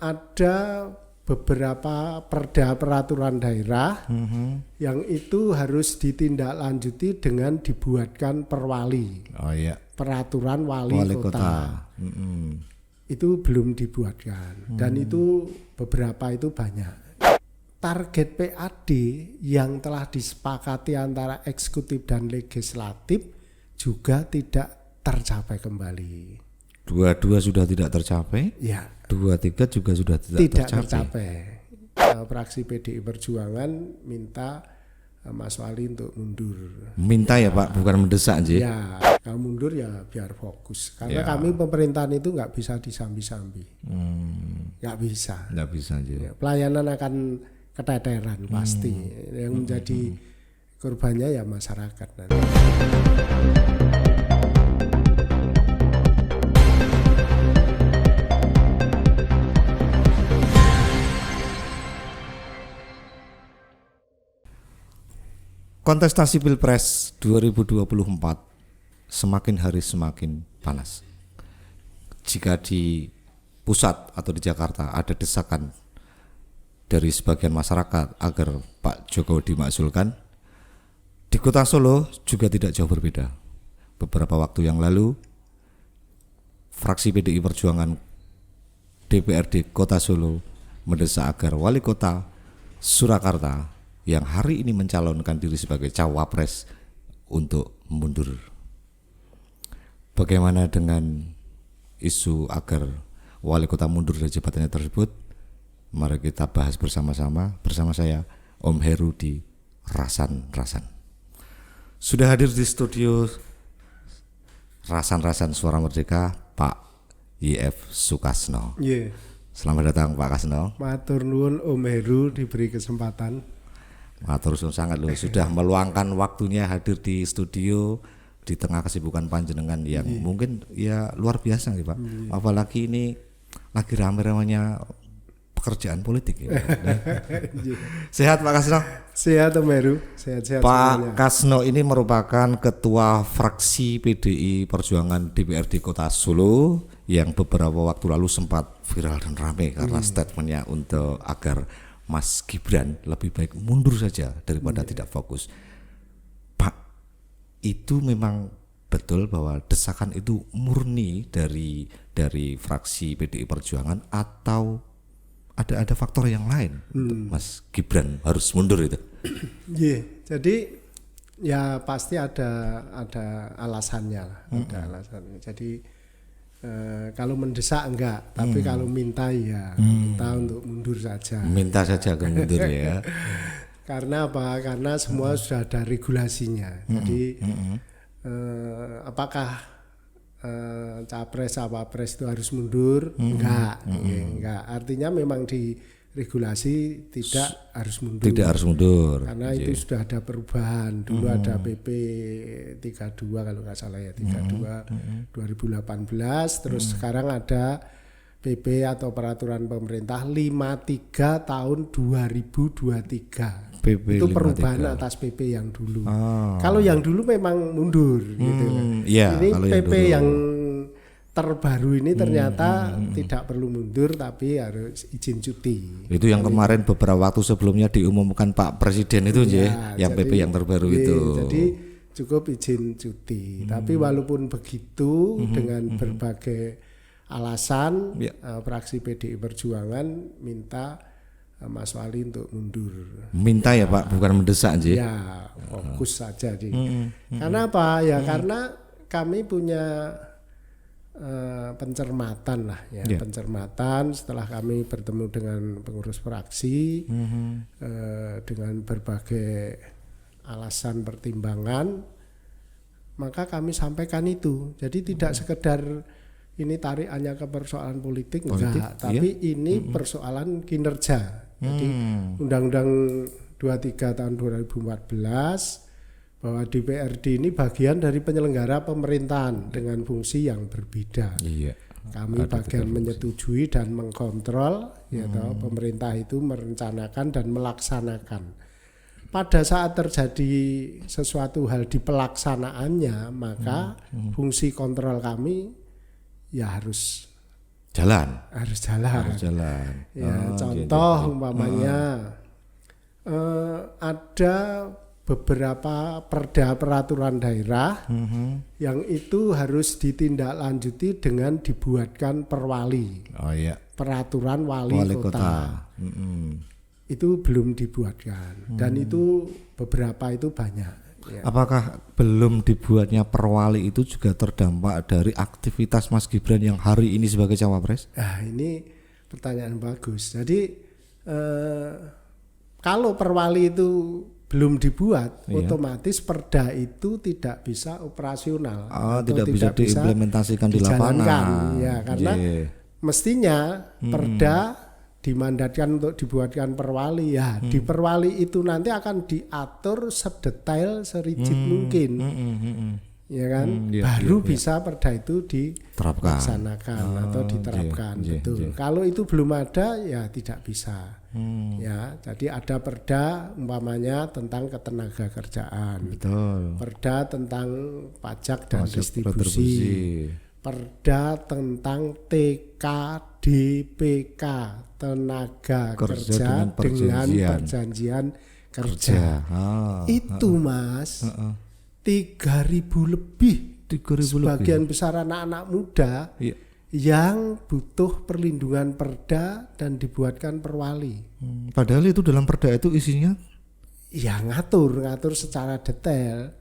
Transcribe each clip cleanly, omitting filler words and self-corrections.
Ada beberapa perda peraturan daerah yang itu harus ditindaklanjuti dengan dibuatkan perwali. Oh iya. Peraturan wali kota. Itu belum dibuatkan dan itu beberapa itu banyak. Target PAD yang telah disepakati antara eksekutif dan legislatif juga tidak tercapai kembali. Dua sudah tidak tercapai. Ya. 2-3 juga sudah tidak tercapai. Fraksi PDI Perjuangan minta Mas Wali untuk mundur. Minta ya Pak, bukan mendesak aja. Ya, kalau mundur ya biar fokus. Karena kami pemerintahan itu nggak bisa disambi-sambi. Nggak bisa. Nggak bisa aja. Ya, pelayanan akan keteteran pasti. Yang menjadi korbannya ya masyarakat nanti. Kontestasi Pilpres 2024 semakin hari semakin panas. Jika di pusat atau di Jakarta ada desakan dari sebagian masyarakat agar Pak Jokowi dimakzulkan, di Kota Solo juga tidak jauh berbeda. Beberapa waktu yang lalu, fraksi PDI Perjuangan DPRD Kota Solo mendesak agar Wali Kota Surakarta yang hari ini mencalonkan diri sebagai cawapres untuk mundur. Bagaimana dengan isu agar wali kota mundur dari jabatannya tersebut? Mari kita bahas bersama-sama bersama saya Om Heru di Rasan. Sudah hadir di studio Rasan Suara Merdeka Pak YF Sukasno. Selamat datang Pak Kasno. Matur nuwun Om Heru diberi kesempatan. Matur suwun sangat loh, sudah meluangkan waktunya hadir di studio di tengah kesibukan panjenengan yang mungkin ya luar biasa nih Pak. Apalagi ini lagi rame-ramenya pekerjaan politik ya. Sehat Pak Kasno? Sehat Om Heru, sehat-sehat Pak semuanya. Kasno ini merupakan ketua fraksi PDI Perjuangan DPRD Kota Solo yang beberapa waktu lalu sempat viral dan ramai karena statementnya untuk agar Mas Gibran lebih baik mundur saja daripada tidak fokus. Pak, itu memang betul bahwa desakan itu murni dari fraksi PDI Perjuangan atau ada faktor yang lain untuk Mas Gibran harus mundur itu? Jadi ya pasti ada alasannya lah, ada alasannya. Jadi kalau mendesak enggak, tapi kalau minta ya minta untuk mundur saja. Minta saja ke mundur ya. Karena apa? Karena semua sudah ada regulasinya. Jadi apakah capres cawapres itu harus mundur? Enggak. Artinya memang di regulasi tidak harus mundur. Tidak harus mundur. Karena itu sudah ada perubahan. Dulu ada PP 32 kalau nggak salah ya, 32 2018, terus sekarang ada PP atau peraturan pemerintah 53 tahun 2023. PP itu 53. perubahan atas PP yang dulu. Kalau yang dulu memang mundur gitu. Ya, ini kalau PP yang yang terbaru ini ternyata tidak perlu mundur tapi harus izin cuti. Itu yang kemarin beberapa waktu sebelumnya diumumkan Pak Presiden itu yang PP yang terbaru itu. Jadi cukup izin cuti. Tapi walaupun begitu dengan berbagai alasan fraksi PDI Perjuangan minta Mas Wali untuk mundur. Minta ya Pak, bukan mendesak aja. Ya, fokus saja di. Karena apa? Ya karena kami punya pencermatan lah ya, pencermatan setelah kami bertemu dengan pengurus fraksi dengan berbagai alasan pertimbangan, maka kami sampaikan itu. Jadi tidak sekedar ini tarikannya ke persoalan politik enggak, tapi ini persoalan kinerja. Jadi Undang-Undang 23 tahun 2014 bahwa DPRD ini bagian dari penyelenggara pemerintahan dengan fungsi yang berbeda. Kami bagian menyetujui dan mengkontrol, pemerintah itu merencanakan dan melaksanakan. Pada saat terjadi sesuatu hal di pelaksanaannya, maka fungsi kontrol kami ya harus jalan. Harus jalan. Harus jalan. Ya, contoh umpamanya ada beberapa perda peraturan daerah yang itu harus ditindaklanjuti dengan dibuatkan perwali. Oh iya. Peraturan wali kota. Itu belum dibuatkan dan itu beberapa itu banyak. Ya. Apakah belum dibuatnya perwali itu juga terdampak dari aktivitas Mas Gibran yang hari ini sebagai cawapres? Nah, ini pertanyaan bagus. Jadi kalau perwali itu belum dibuat, otomatis perda itu tidak bisa operasional. Tidak bisa diimplementasikan di lapangan. Ya, karena mestinya perda dimandatkan untuk dibuatkan perwali ya. Di perwali itu nanti akan diatur sedetail serigid mungkin. Ya kan? Baru bisa perda itu dilaksanakan atau diterapkan. Betul. Kalau itu belum ada ya tidak bisa. Ya, jadi ada perda umpamanya tentang ketenaga kerjaan. Betul. Perda tentang pajak dan distribusi. Perda tentang TKDPK, tenaga kerja dengan perjanjian kerja. Itu Mas, 3.000 lebih. 3.000 sebagian lebih. Besar anak-anak muda yang butuh perlindungan perda dan dibuatkan perwali. Padahal itu dalam perda itu isinya ya ngatur secara detail.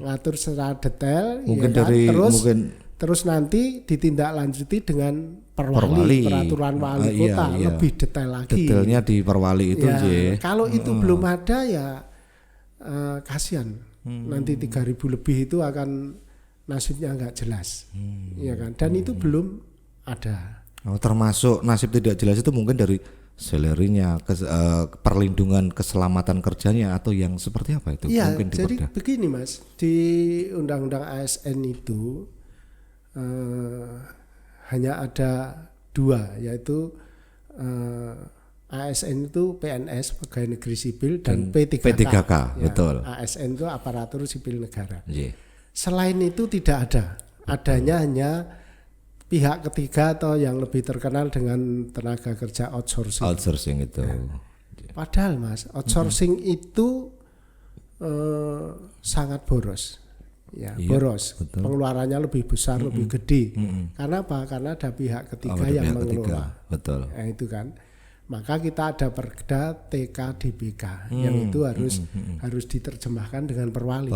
Ngatur secara detail mungkin ya dari kan? Terus nanti ditindaklanjuti dengan perwali. Peraturan wali kota lebih detail lagi. Detailnya di perwali itu kalau itu belum ada ya kasihan. Nanti 3.000 lebih itu akan nasibnya nggak jelas. Ya kan? Dan itu belum ada. Termasuk nasib tidak jelas itu mungkin dari salary-nya, perlindungan keselamatan kerjanya atau yang seperti apa itu? Ya, mungkin jadi begini Mas, di Undang-Undang ASN itu hanya ada 2, yaitu ASN itu PNS pegawai negeri sipil dan P3K. Ya, betul. ASN itu aparatur sipil negara. Selain itu tidak ada. Adanya hanya pihak ketiga atau yang lebih terkenal dengan tenaga kerja outsourcing. Outsourcing itu. Padahal Mas, outsourcing itu sangat boros. Ya, boros. Betul. Pengeluarannya lebih besar, lebih gede. Karena apa? Karena ada pihak ketiga yang mengelola. Betul. Nah, itu kan. Maka kita ada perda TKDPK yang itu harus diterjemahkan dengan perwali.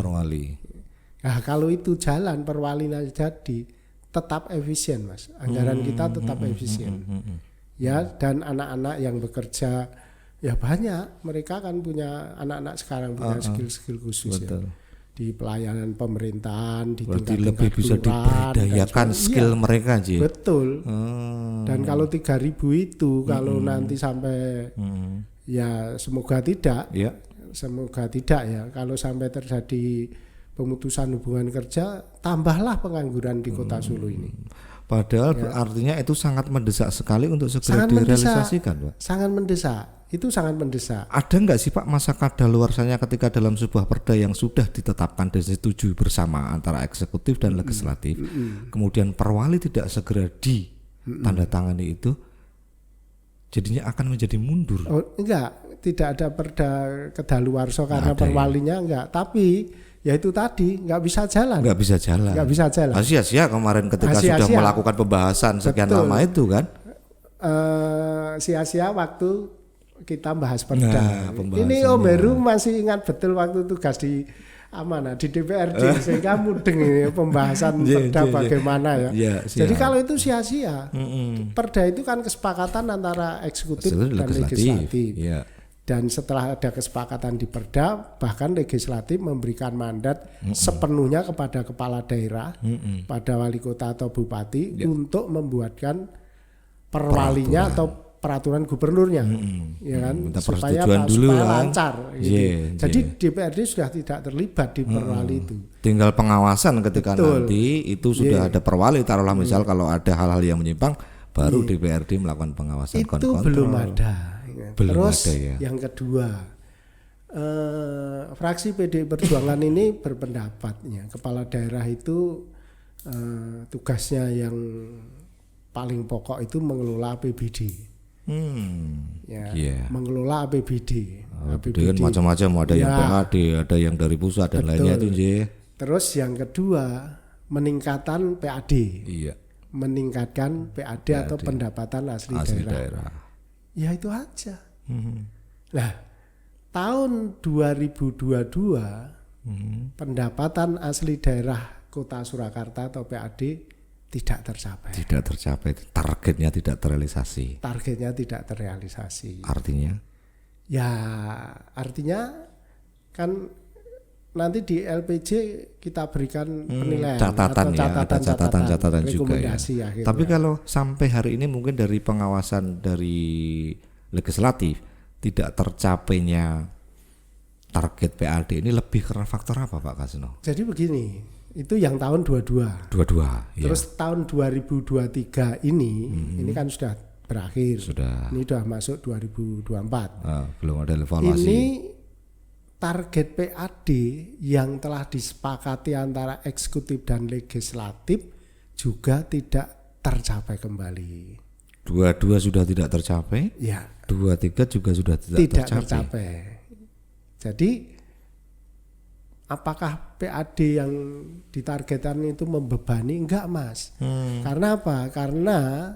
Nah, kalau itu jalan perwalinya jadi tetap efisien Mas. Anggaran kita tetap efisien. Ya, dan anak-anak yang bekerja ya banyak. Mereka kan punya anak-anak sekarang punya skill-skill khusus. Betul. Ya. Di pelayanan pemerintahan, di berarti lebih bisa diberdayakan skill mereka aja. Betul. Dan kalau 3.000 itu kalau nanti sampai ya semoga tidak ya kalau sampai terjadi pemutusan hubungan kerja, tambahlah pengangguran di Kota Solo ini. Padahal artinya itu sangat mendesak sekali untuk segera direalisasikan, Pak. Sangat mendesak. Itu sangat mendesak. Ada nggak sih Pak masa kadaluarsanya ketika dalam sebuah perda yang sudah ditetapkan dan disetujui bersama antara eksekutif dan legislatif, kemudian perwali tidak segera ditandatangani itu, jadinya akan menjadi mundur? Oh, enggak, tidak ada perda kadaluarsa karena perwalinya enggak. Tapi ya itu tadi nggak bisa jalan. Nggak bisa jalan. Sia-sia kemarin ketika sudah melakukan pembahasan sekian lama itu kan? Sia-sia waktu kita bahas perda. Ini Om Heru masih ingat betul waktu tugas di di DPRD sehingga mudeng ini pembahasan perda bagaimana ya. Jadi kalau itu sia-sia. Perda itu kan kesepakatan antara eksekutif dan legislatif. Dan setelah ada kesepakatan di perda, bahkan legislatif memberikan mandat sepenuhnya kepada kepala daerah, pada wali kota atau bupati untuk membuatkan perwalinya atau peraturan gubernurnya, ya kan, supaya lancar. Jadi DPRD sudah tidak terlibat di perwali itu. Tinggal pengawasan ketika nanti itu sudah ada perwali, taruhlah misal kalau ada hal-hal yang menyimpang, baru DPRD melakukan pengawasan. Itu belum ada. Terus yang kedua, fraksi PDI Perjuangan ini berpendapatnya kepala daerah itu tugasnya yang paling pokok itu mengelola APBD. Ya, mengelola APBD. APBD kan macam-macam, ada yang PAD, ada yang dari pusat dan lainnya itu. Terus yang kedua meningkatkan PAD. Iya. Meningkatkan PAD atau pendapatan asli daerah. Ya itu aja. Nah, tahun 2022 pendapatan asli daerah Kota Surakarta atau PAD tidak tercapai. Tidak tercapai, targetnya tidak terrealisasi. Targetnya tidak terrealisasi. Artinya? Ya, artinya kan nanti di LPJ kita berikan penilaian catatan atau ada catatan juga ya. Akhirnya. Tapi kalau sampai hari ini mungkin dari pengawasan dari legislatif tidak tercapainya target PAD ini lebih karena faktor apa Pak Kasno? Jadi begini, itu yang tahun 22. Terus tahun 2023 ini kan sudah berakhir. Ini sudah masuk 2024. Belum ada evaluasi. Ini target PAD yang telah disepakati antara eksekutif dan legislatif juga tidak tercapai kembali. 22 sudah tidak tercapai? Ya. 23 juga sudah tidak tercapai. Jadi apakah PAD yang ditargetkan itu membebani? Enggak, Mas. Karena apa? Karena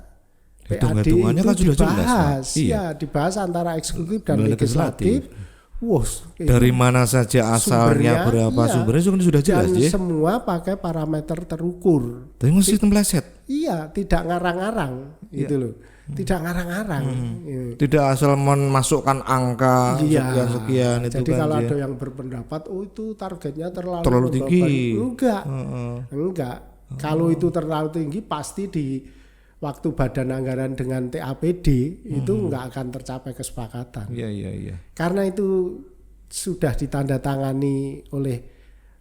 PAD itu kan sudah dibahas, jelas, dibahas antara eksekutif dan legislatif. Dari mana saja asalnya, berapa sumbernya sudah jelas. Dan semua pakai parameter terukur. Tapi masih sistem meleset. Iya, tidak ngarang-ngarang, gitu loh. Tidak ngarang-ngarang. Tidak asal memasukkan angka sekian itu. Jadi kalau ada yang berpendapat, itu targetnya terlalu tinggi. Enggak. Kalau itu terlalu tinggi, pasti di waktu badan anggaran dengan TAPD itu enggak akan tercapai kesepakatan. Iya. Karena itu sudah ditandatangani oleh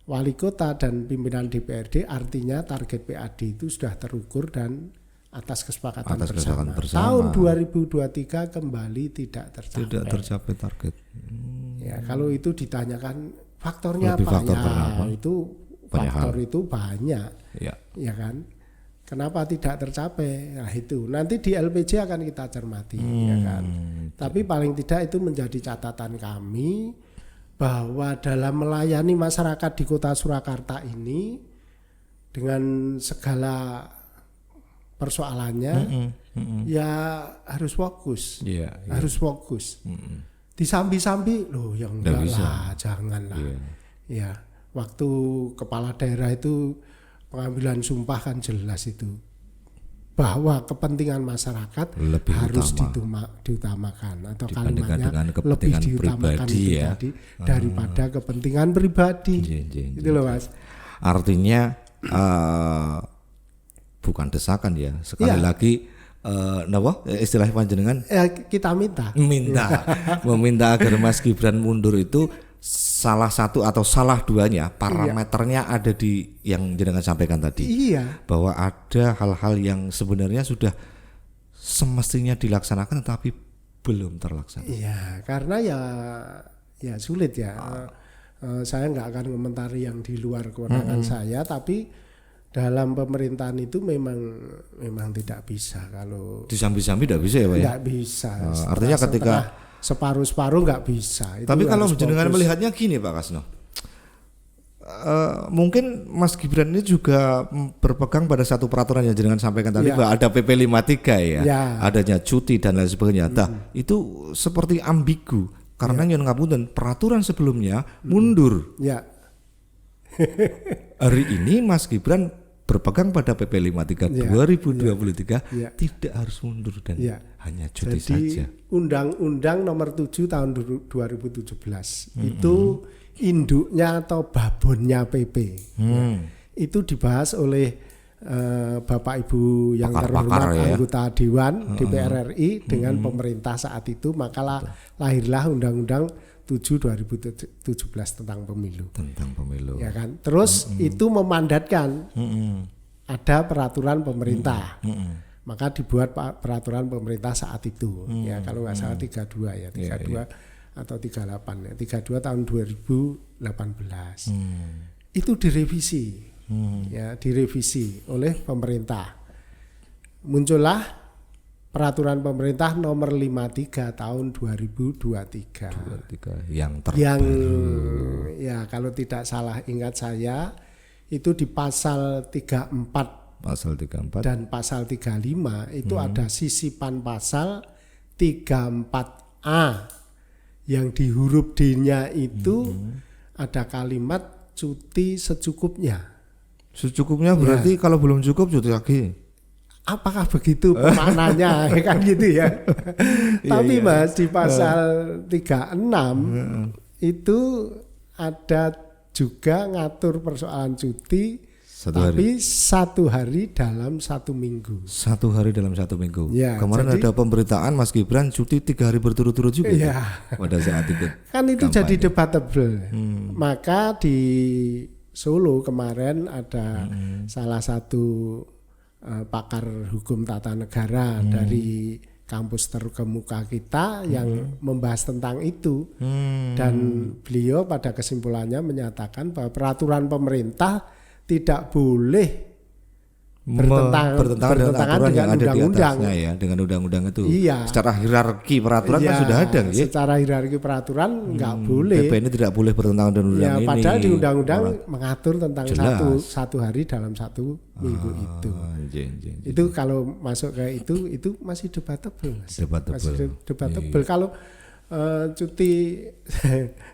wali kota dan pimpinan DPRD, artinya target PAD itu sudah terukur dan atas kesepakatan bersama. Tahun 2023 kembali tidak tercapai. Tidak tercapai target. Ya, kalau itu ditanyakan faktornya lebih apa? Itu faktor itu banyak. Ya kan? Kenapa tidak tercapai? Nah itu nanti di LPJ akan kita cermati, ya kan. Tapi paling tidak itu menjadi catatan kami bahwa dalam melayani masyarakat di Kota Surakarta ini dengan segala persoalannya, ya harus fokus, harus fokus. Disambi-sambi loh, yang enggak lah, janganlah. Ya, waktu kepala daerah itu pengambilan sumpah kan jelas itu bahwa kepentingan masyarakat lebih harus diutamakan atau kalimatnya lebih diutamakan pribadi, tadi daripada kepentingan pribadi. Itu loh Mas. Artinya bukan desakan ya, sekali lagi istilah panjenengan kita meminta agar Mas Gibran mundur itu salah satu atau salah duanya parameternya ada di yang jenengan sampaikan tadi, bahwa ada hal-hal yang sebenarnya sudah semestinya dilaksanakan tetapi belum terlaksana. Iya, karena ya sulit ya. Saya nggak akan komentari yang di luar kewenangan saya, tapi dalam pemerintahan itu memang tidak bisa kalau disambi-sambi tidak bisa ya Pak ya? Nggak bisa. Artinya ketika separuh-separuh nggak bisa. Tapi kalau jenengan melihatnya gini Pak Kasno, mungkin Mas Gibran ini juga berpegang pada satu peraturan yang jenengan sampaikan tadi, bahwa ada PP 53 adanya cuti dan lain sebagainya. Itu seperti ambigu karena nyuwun ngapunten peraturan sebelumnya mundur. Hari ini Mas Gibran berpegang pada PP 53 2023 tidak harus mundur dan hanya cuti saja. Undang-Undang nomor 7 tahun 2017 itu induknya atau babonnya PP itu dibahas oleh Bapak Ibu yang terhormat anggota Dewan DPR RI dengan pemerintah saat itu, maka lahirlah Undang-Undang 7 2017 tentang pemilu. Ya kan? Terus itu memandatkan ada peraturan pemerintah. Maka dibuat peraturan pemerintah saat itu. Ya kalau nggak salah 32 ya, 32 atau 38 ya. 32 tahun 2018. Itu direvisi. Ya, direvisi oleh pemerintah. muncullah peraturan pemerintah nomor 53 tahun 2023. Yang Ya kalau tidak salah ingat saya itu di pasal 34 dan pasal 35 itu ada sisipan pasal 34A yang di huruf D-nya itu ada kalimat cuti secukupnya. Secukupnya berarti kalau belum cukup cuti lagi. Apakah begitu maknanya kan gitu ya. Tapi Mas di pasal 36 itu ada juga ngatur persoalan cuti tapi 1 hari dalam 1 minggu. 1 hari dalam 1 minggu. Ya, kemarin ada pemberitaan Mas Gibran cuti 3 hari berturut-turut juga. Ya. Pada saat itu. Kan itu kampanye. Jadi debatable. Maka di Solo kemarin ada salah satu pakar hukum tata negara dari kampus terkemuka kita yang membahas tentang itu dan beliau pada kesimpulannya menyatakan bahwa peraturan pemerintah tidak boleh bertentangan dengan aturan yang ada di undang-undang ya, dengan undang-undang itu. Iya. Secara hierarki peraturan kan sudah ada, ya. Secara hierarki peraturan nggak boleh. PP ini tidak boleh bertentangan dengan undang ini. Padahal di undang-undang mengatur tentang satu hari dalam 1 minggu itu. Itu kalau masuk ke itu masih debatable. Masih debatable. Kalau cuti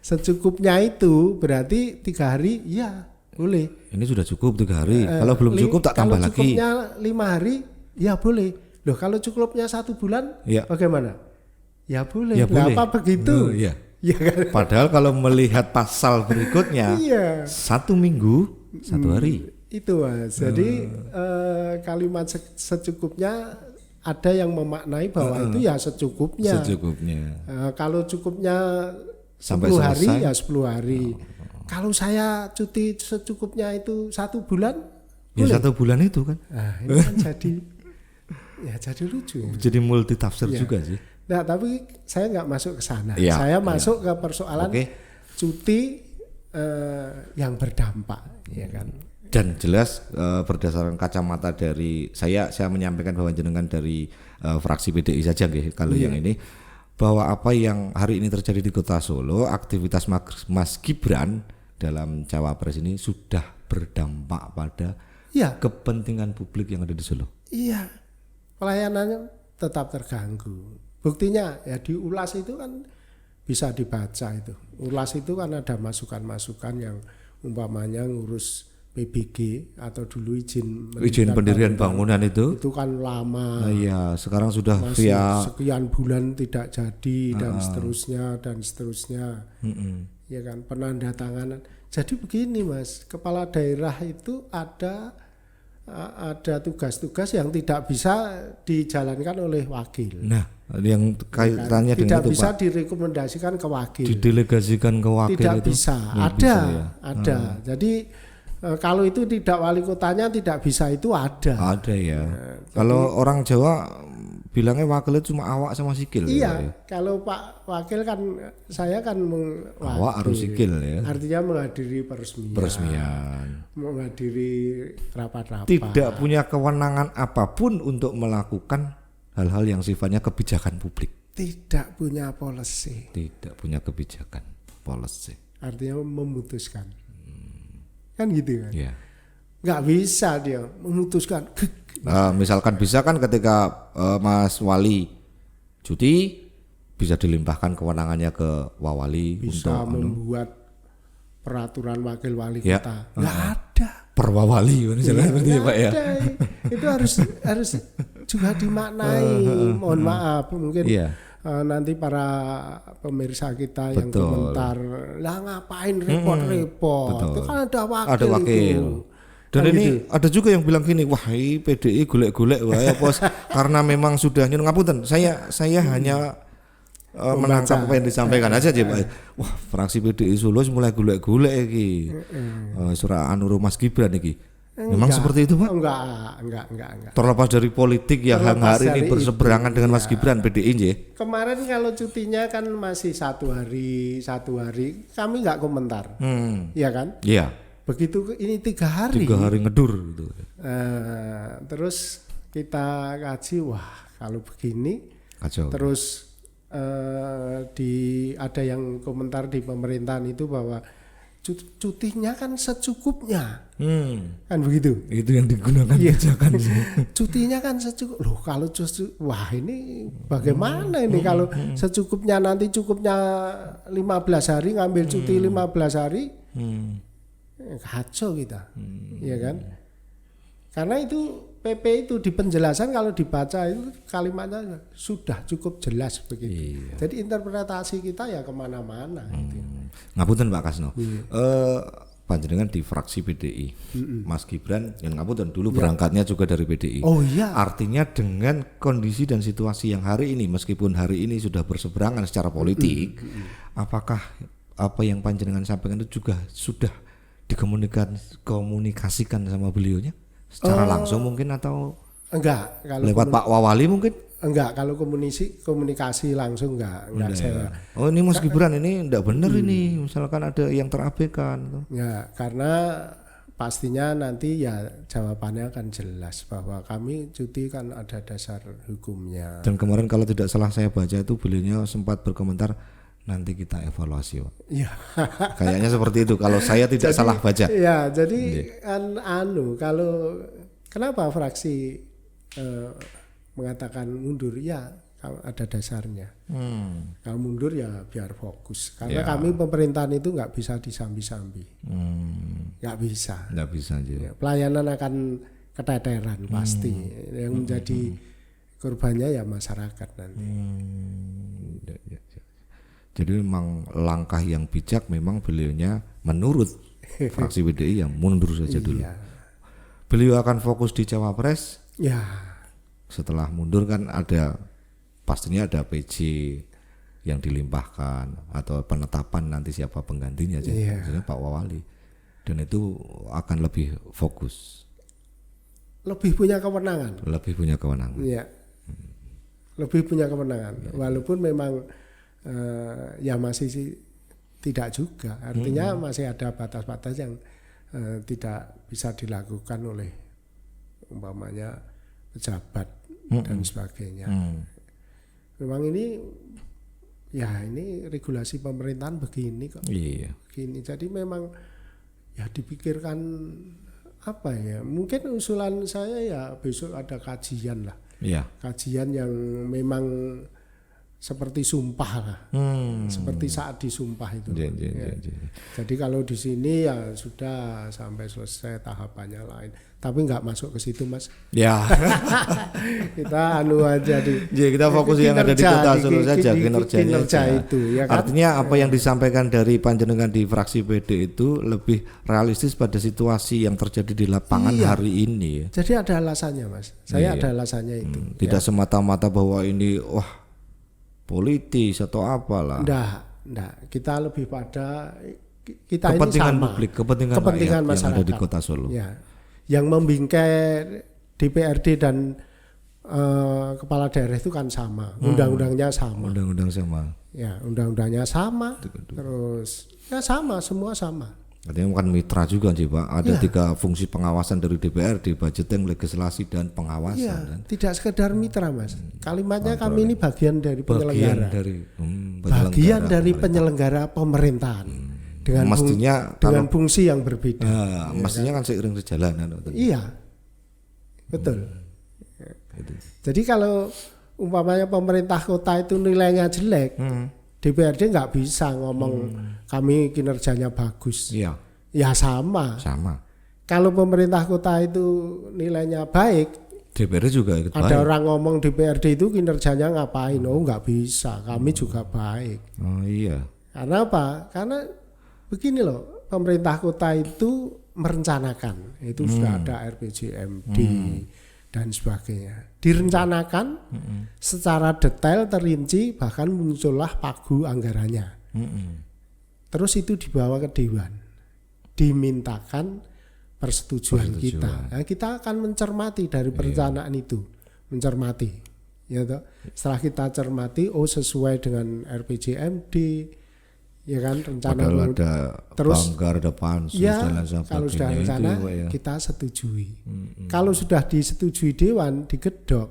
secukupnya itu berarti 3 hari, ya boleh. Ini sudah cukup 3 hari. Kalau belum cukup tak tambah lagi. Kalau cukupnya 5 hari, ya boleh. Loh kalau cukupnya 1 bulan, bagaimana? Ya boleh. Ya boleh. Apa begitu? Ya. Ya kan? Padahal kalau melihat pasal berikutnya, 1 minggu 1 hari. Itu Mas. Jadi kalimat secukupnya ada yang memaknai bahwa itu ya secukupnya. Kalau cukupnya 10 hari ya 10 hari. Kalau saya cuti secukupnya itu 1 bulan, ya boleh? 1 bulan itu kan. Ini kan jadi lucu. Ya. Jadi multi tafsir juga sih. Nah, tapi saya nggak masuk ke sana. Saya masuk ke persoalan cuti yang berdampak, ya kan. Dan jelas berdasarkan kacamata dari saya menyampaikan bahwa jenengan dari fraksi PDI saja kalau yang ini, bahwa apa yang hari ini terjadi di Kota Solo, aktivitas Mas Gibran dalam Cawapres ini sudah berdampak pada kepentingan publik yang ada di Solo. Iya, pelayanannya tetap terganggu. Buktinya ya di Ulas itu kan bisa dibaca itu. Ulas itu kan ada masukan-masukan yang umpamanya ngurus PBG atau dulu izin pendirian bangunan itu kan lama. Iya, sekarang sudah via sekian bulan tidak jadi dan seterusnya. Ya kan, penandatanganan. Jadi begini Mas, kepala daerah itu ada tugas-tugas yang tidak bisa dijalankan oleh wakil. Nah, yang kaitannya dengan itu bisa Pak, direkomendasikan ke wakil. Didelegasikan ke wakil tidak itu bisa. Ada. Jadi kalau itu tidak wali kotanya tidak bisa, itu ada. Ada ya. Kalau orang Jawa bilangnya wakilnya cuma awak sama sikil. Iya. Kalau Pak Wakil kan saya kan awak harus sikil ya. Artinya menghadiri peresmian. Menghadiri rapat-rapat. Tidak punya kewenangan apapun untuk melakukan hal-hal yang sifatnya kebijakan publik. Tidak punya policy. Tidak punya kebijakan policy. Artinya memutuskan. Kan gitu kan. Yeah. Nggak bisa dia memutuskan. Misalkan bisa kan ketika Mas Wali cuti bisa dilimpahkan kewenangannya ke Wawali bisa untuk membuat peraturan wakil wali kota. Nggak ada. Perwawali seperti Pak ya. Itu harus juga dimaknai. Mohon maaf mungkin. Nanti para pemirsa kita yang komentar, lah ngapain repot-repot? Itu kan ada wakil. Itu. Dan kan ini gitu. Ada juga yang bilang gini, wah PDI golek-golek wae bos, karena memang sudah ngapunten. Saya hanya menangkap apa yang disampaikan aja Pak. Wah, fraksi PDI Solo mulai golek-golek iki. Surah Anur Mas Gibran iki. Memang seperti itu Pak? Enggak. Terlepas dari politik yang hari ini berseberangan dengan Mas Gibran PDI nggih. Kemarin kalau cutinya kan masih 1 hari, kami enggak komentar. Iya kan? Iya. Begitu ini 3 hari. 3 hari ngedur gitu. Terus kita kaji, wah kalau begini Kacau. terus ada yang komentar di pemerintahan itu bahwa cutinya kan secukupnya, kan begitu. Itu yang digunakan kebijakan. Cutinya kan secukup. Loh kalau wah ini bagaimana ini kalau secukupnya, nanti cukupnya 15 hari ngambil cuti 15 hari, kacau kita, ya kan? Karena itu PP itu di penjelasan kalau dibaca itu kalimatnya sudah cukup jelas begitu. Iya. Jadi interpretasi kita ya kemana-mana. Gitu. Ngapunten Pak Kasno. Panjenengan di fraksi PDI, Mas Gibran yang ngapunten dulu berangkatnya juga dari PDI. Oh iya. Artinya dengan kondisi dan situasi yang hari ini, meskipun hari ini sudah berseberangan secara politik, apakah apa yang panjenengan sampaikan itu juga sudah dikomunikasikan sama beliaunya? Secara langsung mungkin atau enggak, kalau lewat Pak Wawali mungkin? Enggak, kalau komunikasi langsung enggak saya. Oh ini Mas Gibran ini enggak benar ini, misalkan ada yang terabaikan. Ya, karena pastinya nanti ya jawabannya akan jelas bahwa kami cuti kan ada dasar hukumnya. Dan kemarin kalau tidak salah saya baca itu beliaunya sempat berkomentar nanti kita evaluasi, Pak. Iya. Kayaknya seperti itu kalau saya tidak salah baca. Iya, jadi kan kalau kenapa fraksi mengatakan mundur, ya kalau ada dasarnya. Kalau mundur ya biar fokus. Karena kami pemerintahan itu nggak bisa disambi-sambi. Nggak bisa. Nggak bisa aja. Ya, pelayanan akan keteteran pasti. Yang menjadi korbannya ya masyarakat nanti. Jadi memang langkah yang bijak memang beliaunya menurut fraksi PDI yang mundur saja dulu. Iya. Beliau akan fokus di Cawapres. Ya. Setelah mundur kan pastinya ada PJ yang dilimpahkan atau penetapan nanti siapa penggantinya, misalnya Pak Wawali. Dan itu akan lebih fokus. Lebih punya kewenangan. Iya. Lebih punya kewenangan. Walaupun memang ya masih tidak juga, artinya masih ada batas-batas yang tidak bisa dilakukan oleh umpamanya pejabat dan sebagainya. Memang ini regulasi pemerintahan begini kok. Iya. Begini, jadi memang ya dipikirkan apa ya? Mungkin usulan saya ya besok ada kajian lah. Iya. Kajian yang memang seperti sumpah lah, seperti saat disumpah itu. Jadi kalau di sini ya sudah sampai selesai tahapannya lain, tapi nggak masuk ke situ Mas. Ya. Kita aja kita fokus yang ada di Kota Solo saja, kinerja itu. Ya kan? Artinya apa yang disampaikan dari panjenengan di fraksi PD itu lebih realistis pada situasi yang terjadi di lapangan hari ini. Jadi ada alasannya Mas. Saya ada alasannya itu. Tidak semata-mata bahwa ini politis atau apalah. Enggak. Kita lebih pada kita kepentingan ini sama. Publik, kepentingan masyarakat yang ada di Kota Solo. Ya. Yang membingkai DPRD dan kepala daerah itu kan sama. Undang-undangnya sama. Ya, undang-undangnya sama. Terus ya sama, semua sama. Artinya bukan mitra juga sih Pak. Ada 3 fungsi pengawasan dari DPRD, budgeting, legislasi dan pengawasan. Iya, tidak sekedar mitra Mas. Kalimatnya kami ini bagian dari penyelenggara. Bagian dari penyelenggara pemerintahan. Dengan fungsi yang berbeda. Mestinya kan seiring sejalan. Iya. Betul. Jadi kalau umpamanya pemerintah kota itu nilainya jelek, DPRD nggak bisa ngomong kami kinerjanya bagus. Iya. Ya sama. Kalau pemerintah kota itu nilainya baik, DPRD juga ikut baik. Ada orang ngomong DPRD itu kinerjanya ngapain? Oh nggak bisa. Kami juga baik. Oh iya. Karena apa? Karena begini loh, pemerintah kota itu merencanakan. Itu sudah ada RPJMD dan sebagainya. Direncanakan secara detail, terinci, bahkan muncullah pagu anggarannya. Terus itu dibawa ke Dewan, dimintakan persetujuan kita. Nah, kita akan mencermati dari perencanaan itu, mencermati. Ya toh? Setelah kita cermati, sesuai dengan RPJMD, ya kan, rencana Padahal ada terus Banggar, ada Pansus ya dan lain sebagainya. kalau sudah rencana itu, Pak, ya. kita setujui. Kalau sudah disetujui dewan, digedok,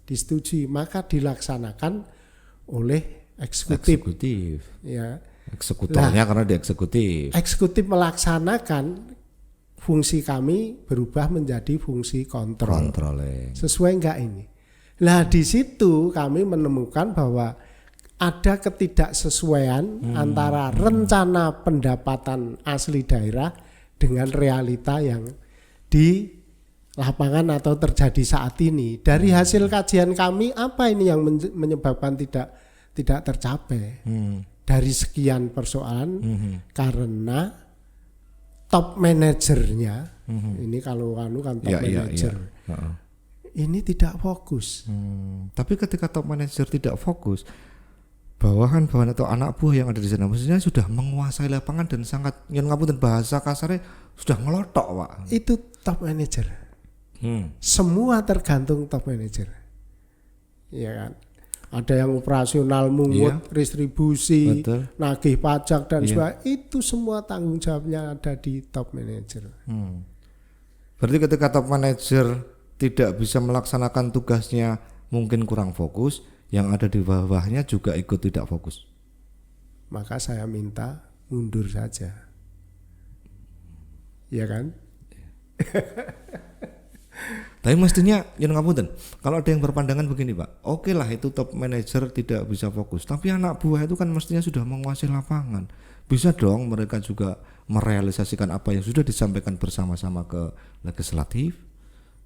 disetujui, maka dilaksanakan oleh eksekutif. Ya. Eksekutornya karena di eksekutif. Eksekutif melaksanakan, fungsi kami berubah menjadi fungsi kontrol. Sesuai enggak ini? Nah di situ kami menemukan bahwa ada ketidaksesuaian antara rencana pendapatan asli daerah dengan realita yang di lapangan atau terjadi saat ini. Dari hasil kajian kami, apa ini yang menyebabkan tidak tercapai? Dari sekian persoalan, karena top manajernya, ini kalau kan top manajer, ini tidak fokus. Tapi ketika top manajer tidak fokus, bawahan atau anak buah yang ada di sana maksudnya sudah menguasai lapangan dan sangat ngapunten bahasa kasarnya sudah ngelotok, Pak. Itu top manajer. Semua tergantung top manajer. Iya kan? Ada yang operasional, mungut, distribusi, nagih pajak dan sebagainya. Itu semua tanggung jawabnya ada di top manager. Berarti ketika top manager tidak bisa melaksanakan tugasnya, mungkin kurang fokus, yang ada di bawahnya juga ikut tidak fokus. Maka saya minta mundur saja. Iya kan? Tapi mestinya yang ngapunten, kalau ada yang berpandangan begini, Pak, oke lah itu top manager tidak bisa fokus, tapi anak buah itu kan mestinya sudah menguasai lapangan, bisa dong mereka juga merealisasikan apa yang sudah disampaikan bersama-sama ke legislatif,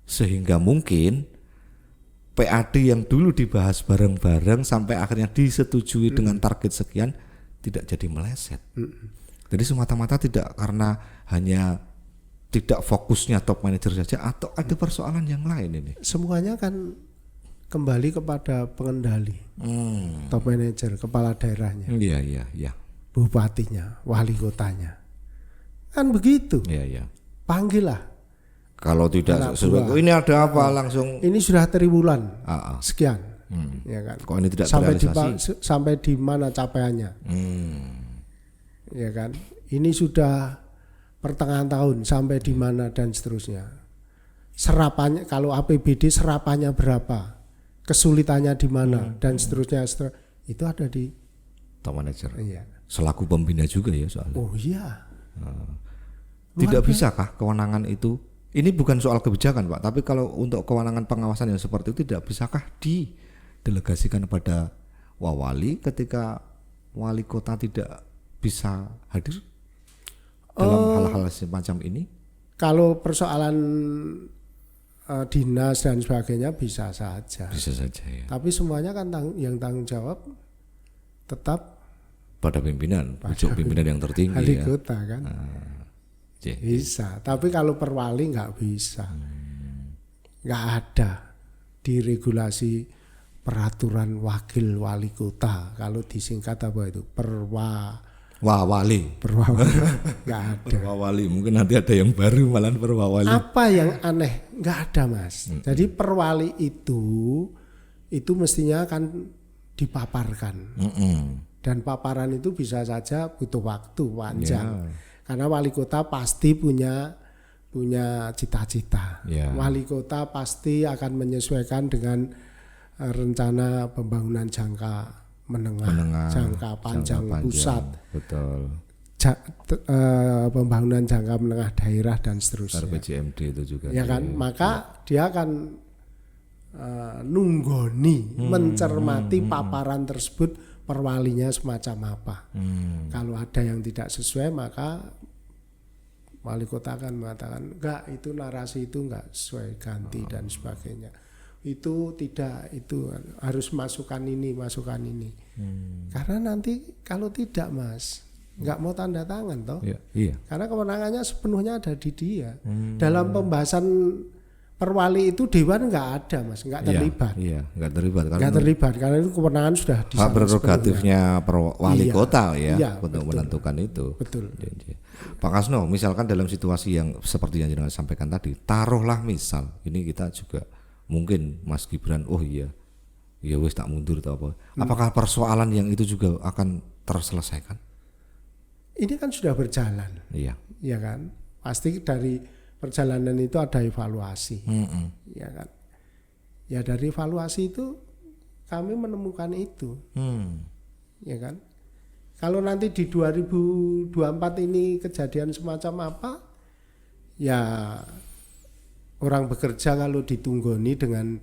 sehingga mungkin PAD yang dulu dibahas bareng-bareng sampai akhirnya disetujui dengan target sekian tidak jadi meleset. Jadi semata-mata tidak karena hanya tidak fokusnya top manager saja atau ada persoalan yang lain ini. Semuanya kan kembali kepada pengendali, top manager, kepala daerahnya, iya, bupatinya, wali kotanya, kan begitu. Iya. Panggil lah. Kalau tidak sesuai, ini ada apa langsung? Ini sudah triwulan sekian, ya kan? Kok ini tidak sampai di mana capaiannya? Ya kan? Ini sudah pertengahan tahun sampai di mana dan seterusnya. Serapannya kalau APBD serapannya berapa? Kesulitannya di mana dan seterusnya, itu ada di top manager. Iya. Selaku pembina juga ya soalnya. Oh iya. Tidak bisakah kewenangan itu? Ini bukan soal kebijakan, Pak, tapi kalau untuk kewenangan pengawasan yang seperti itu tidak bisakah didelegasikan kepada wali ketika wali kota tidak bisa hadir dalam hal-hal semacam ini? Kalau persoalan dinas dan sebagainya bisa saja. Bisa saja ya. Tapi semuanya kan yang tanggung jawab tetap pada pimpinan, pucuk pimpinan yang tertinggi wali kota kan. Bisa. Tapi kalau perwali nggak bisa. Nggak ada di regulasi peraturan wakil wali kota. Kalau disingkat apa itu? Wawali. Nggak ada. Perwawali, mungkin nanti ada yang baru malah perwawali. Apa yang aneh? Nggak ada, Mas. Jadi perwali itu mestinya akan dipaparkan. Dan paparan itu bisa saja butuh waktu panjang. Karena wali kota pasti punya cita-cita. Wali kota pasti akan menyesuaikan dengan rencana pembangunan jangka menengah, jangka panjang pusat, betul. Pembangunan jangka menengah daerah dan seterusnya. RPJMD itu juga. Ya kan, maka dia akan nunggoni, mencermati paparan tersebut perwalinya semacam apa. Kalau ada yang tidak sesuai maka wali kota akan mengatakan enggak, itu narasi itu enggak sesuai, ganti dan sebagainya. Itu tidak, itu harus masukkan ini. Karena nanti kalau tidak, Mas, enggak mau tanda tangan toh. Iya. Karena kewenangannya sepenuhnya ada di dia. Dalam pembahasan perwali itu dewan enggak ada, Mas, enggak terlibat. Iya, enggak terlibat karena itu kewenangan sudah di sana. Prerogatifnya wali kota untuk betul, menentukan itu. Betul. Pak Kasno, misalkan dalam situasi yang seperti yang Jenengan sampaikan tadi, taruhlah misal ini kita juga mungkin Mas Gibran, wis tak mundur atau apa. Apakah persoalan yang itu juga akan terselesaikan? ini kan sudah berjalan, Iya. ya kan? Pasti dari perjalanan itu ada evaluasi, ya kan? Ya dari evaluasi itu kami menemukan itu, ya kan? Kalau nanti di 2024 ini kejadian semacam apa, ya orang bekerja kalau ditunggoni dengan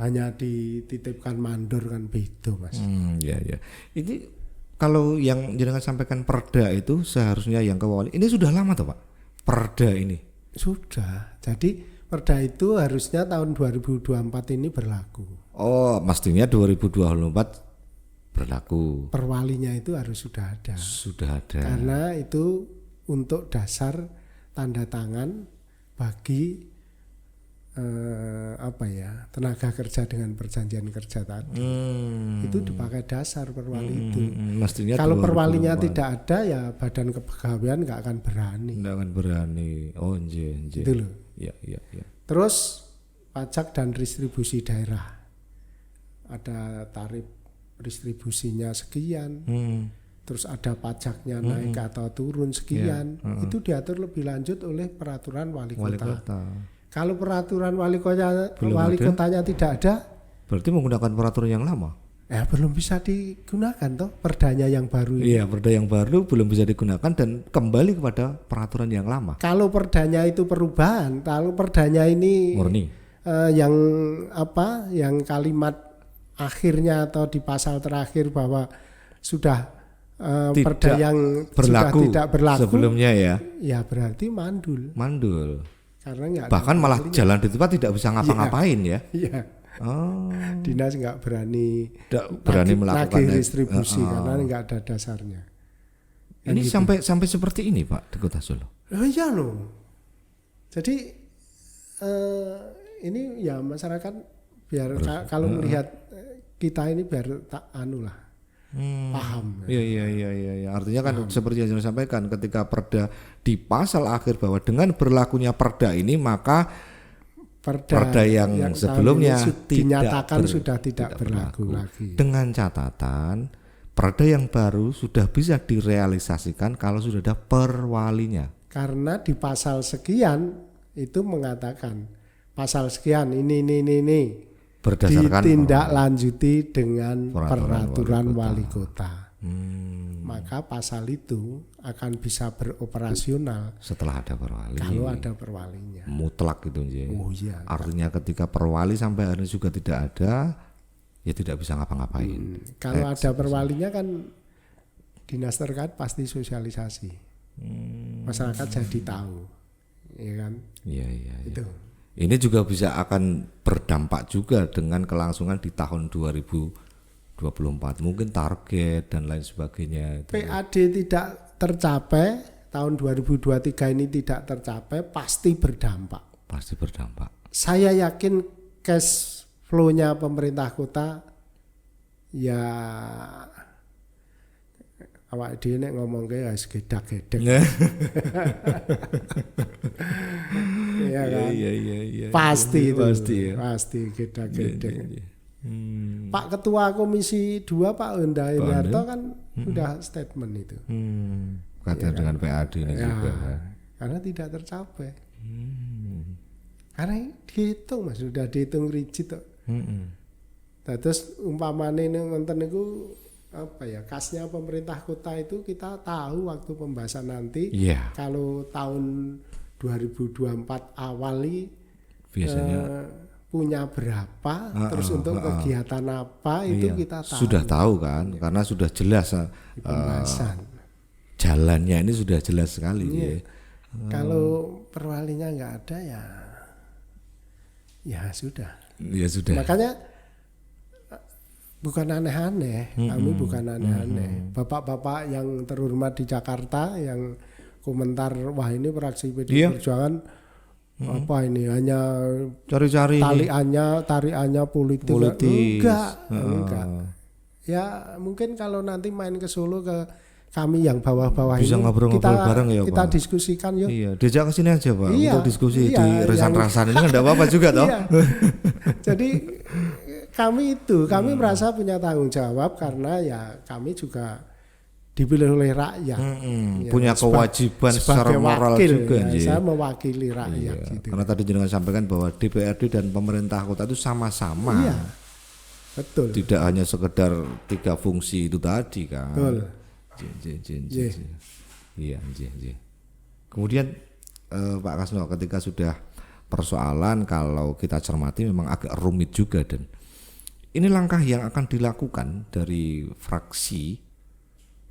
hanya dititipkan mandor kan beda, Mas. Ya. Ini kalau yang jenengan sampaikan perda itu seharusnya yang ke wali. Ini sudah lama toh Pak? Perda ini. Sudah. Jadi perda itu harusnya tahun 2024 ini berlaku. Oh, mestinya 2024 berlaku. Perwalinya itu harus sudah ada. Sudah ada. Karena itu untuk dasar tanda tangan bagi tenaga kerja dengan perjanjian kerja tadi. Itu dipakai dasar perwali itu. Mestinya kalau perwalinya tidak ada ya badan kepegawaian nggak akan berani. Nggak akan berani. Oh, nje. Itu loh. Ya. Terus pajak dan distribusi daerah. Ada tarif distribusinya sekian. Terus ada pajaknya naik atau turun sekian. Itu diatur lebih lanjut oleh peraturan wali kota. Kalau peraturan wali kotanya tidak ada, berarti menggunakan peraturan yang lama. Ya belum bisa digunakan toh perdanya yang baru ini. Iya, perda yang baru belum bisa digunakan dan kembali kepada peraturan yang lama. Kalau perdanya itu perubahan, kalau perdanya ini murni. Yang kalimat akhirnya atau di pasal terakhir bahwa sudah perda yang berlaku, sudah tidak berlaku sebelumnya ya. Ya berarti mandul. Karena bahkan malah jalan di tempat tidak bisa ngapa-ngapain ya. Iya. Oh. Dinas nggak berani melakukan distribusi karena nggak ada dasarnya. Ini gitu. sampai seperti ini Pak di Kota Solo. Iya loh. Jadi ini ya masyarakat biar kalau melihat kita ini biar tak paham. Iya. Artinya kan seperti yang saya sampaikan ketika perda di pasal akhir bahwa dengan berlakunya perda ini maka perda yang sebelumnya dinyatakan sudah tidak berlaku lagi. Dengan catatan perda yang baru sudah bisa direalisasikan kalau sudah ada perwalinya. Karena di pasal sekian itu mengatakan pasal sekian ini berdasarkan ditindaklanjuti dengan peraturan wali kota. Maka pasal itu akan bisa beroperasional setelah ada perwali. Kalau ada perwalinya. Mutlak gitu ya. Oh iya. Artinya ketika perwali sampai hari ini juga tidak ada, ya tidak bisa ngapa-ngapain. Kalau ada perwalinya kan dinas terkait pasti sosialisasi. Masyarakat jadi tahu, ya kan? Iya. Itu. Ini juga bisa akan berdampak juga dengan kelangsungan di tahun 2024. Mungkin target dan lain sebagainya. PAD tidak tercapai, tahun 2023 ini tidak tercapai, pasti berdampak. Saya yakin cash flow-nya pemerintah kota ya awak dhewe nek ngomong ke ya segedak-gedek. Iya kan? Iya. Pasti gedak-gedek. Pak Ketua Komisi 2 Pak Unda Iniarto kan sudah statement itu. Kata dengan PAD ini juga. Karena tidak tercapai. Karena dihitung Mas, sudah dihitung rigid kok. Terus umpamane ngonten niku kasnya pemerintah kota itu kita tahu waktu pembahasan nanti. Kalau tahun 2024 awali biasanya punya berapa, terus untuk kegiatan apa itu kita tahu. Sudah tahu kan, karena sudah jelas pembahasan. Jalannya ini sudah jelas sekali. Ya. Kalau perwalinya nggak ada ya sudah. Ya sudah. Makanya bukan aneh-aneh, kami bukan aneh-aneh. Bapak-bapak yang terhormat di Jakarta yang komentar, wah ini fraksi PD Perjuangan apa ini hanya cari-cari tariannya politis. Enggak. Ya mungkin kalau nanti main ke Solo ke kami yang bawah-bawah bisa ini ngobrol-ngobrol bareng ya kita Pak. Diskusikan yuk. Iya, diajak ke sini aja Pak untuk diskusi di resan-resan ini kan enggak apa-apa juga toh. Jadi kami merasa punya tanggung jawab karena ya kami juga dipilih oleh rakyat. Ya, punya kewajiban secara moral wakil, juga. ya, saya mewakili rakyat. Iya, Gitu. karena tadi jenengan sampaikan bahwa DPRD dan pemerintah kota itu sama-sama. Iya, betul. Tidak hanya sekedar 3 fungsi itu tadi kan. Betul. Iya. Kemudian Pak Kasno, ketika sudah persoalan kalau kita cermati memang agak rumit juga, dan ini langkah yang akan dilakukan dari fraksi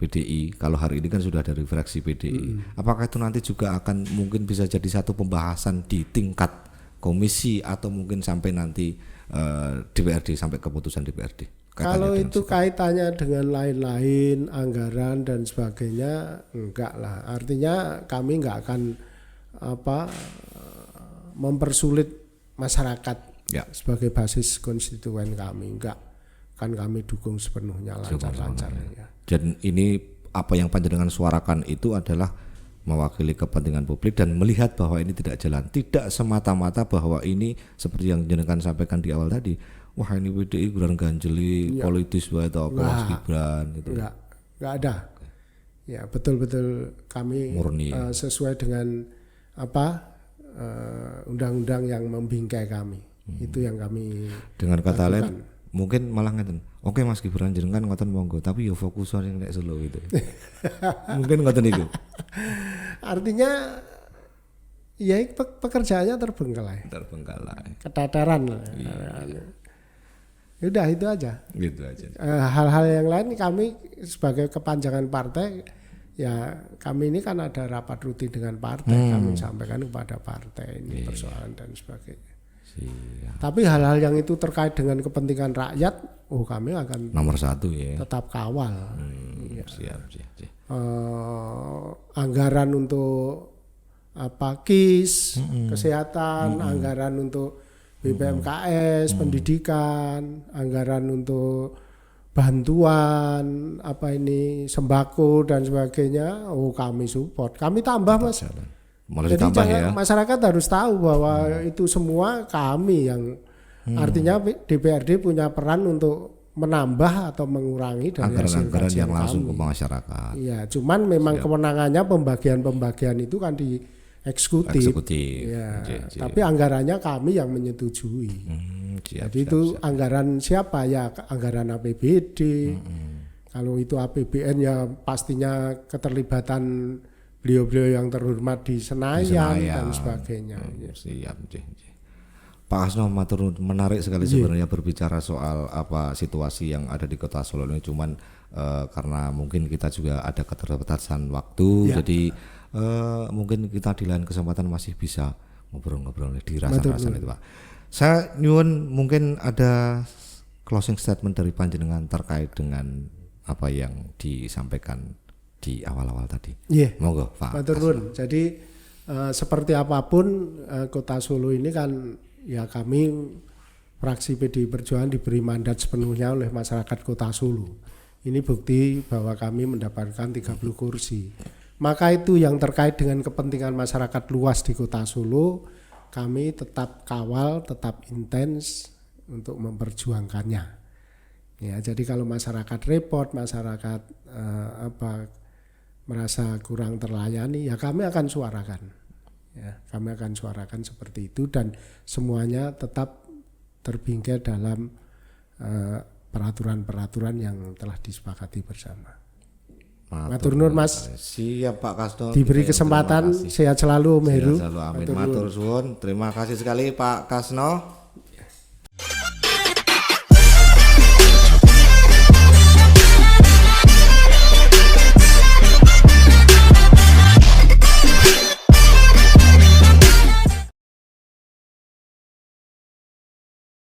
PDI. Kalau hari ini kan sudah dari fraksi PDI. Apakah itu nanti juga akan mungkin bisa jadi satu pembahasan di tingkat komisi atau mungkin sampai nanti DPRD, sampai keputusan DPRD? Kalau itu kaitannya dengan lain-lain, anggaran dan sebagainya, enggak lah. Artinya kami enggak akan mempersulit masyarakat ya, sebagai basis konstituen kami. Enggak, kan kami dukung sepenuhnya, lancar-lancar. Ya. Dan ini apa yang panjenengan suarakan itu adalah mewakili kepentingan publik dan melihat bahwa ini tidak jalan, tidak semata-mata bahwa ini seperti yang jenengan sampaikan di awal tadi, wah ini PDI kurang ganjeli, politis banget atau apa Mas Gibran gitu. Enggak ada. Ya, betul-betul kami murni sesuai dengan undang-undang yang membingkai kami. Itu yang kami dengan kata lakukan. lain mungkin malah ngeten. Oke Mas Gibran jenengan ngoten monggo, tapi ya fokus yang nek Solo gitu. Mungkin ngoten niku. Artinya ya pekerjaannya terbengkalai. Ketataran lah. Udah itu aja. Gitu aja. Hal-hal yang lain kami sebagai kepanjangan partai, ya kami ini kan ada rapat rutin dengan partai, kami sampaikan kepada partai ini persoalan dan sebagainya. Tapi hal-hal yang itu terkait dengan kepentingan rakyat, kami akan nomor 1 ya. Tetap kawal. Siap. Anggaran untuk KIS, kesehatan, anggaran untuk BPMKS, pendidikan, anggaran untuk bantuan sembako dan sebagainya, kami support, kami tambah Mas. Jadi masyarakat harus tahu bahwa itu semua kami yang artinya DPRD punya peran untuk menambah atau mengurangi dari anggaran yang langsung ke masyarakat. Iya, cuman memang kewenangannya pembagian itu kan di eksekutif. Ya, tapi anggarannya kami yang menyetujui. Jadi itu anggaran siapa ya? Anggaran APBD. Kalau itu APBN ya pastinya keterlibatan beliau-beliau yang terhormat di Senayan dan sebagainya. Siap. Pak Kasno, matur menarik sekali sebenarnya berbicara soal situasi yang ada di Kota Solo ini. Cuman karena mungkin kita juga ada keterbatasan waktu, jadi mungkin kita di lain kesempatan masih bisa ngobrol-ngobrol di rasa-rasan itu Pak. Saya nyuwun mungkin ada closing statement dari panjenengan terkait dengan apa yang disampaikan di awal-awal tadi. Monggo Pak. Matur nuwun. Jadi seperti apapun Kota Solo ini kan ya kami fraksi PDI Perjuangan diberi mandat sepenuhnya oleh masyarakat Kota Solo. Ini bukti bahwa kami mendapatkan 30 kursi. Maka itu yang terkait dengan kepentingan masyarakat luas di Kota Solo, kami tetap kawal, tetap intens untuk memperjuangkannya. Ya, jadi kalau masyarakat repot, masyarakat merasa kurang terlayani, ya kami akan suarakan. Ya, kami akan suarakan seperti itu dan semuanya tetap terbingkai dalam peraturan-peraturan yang telah disepakati bersama. Matur nuwun Mas. Siap Pak Kasno. Diberi kesempatan, sehat selalu Om Heru. Sehat selalu, amin. Matur suwun. Terima kasih sekali Pak Kasno.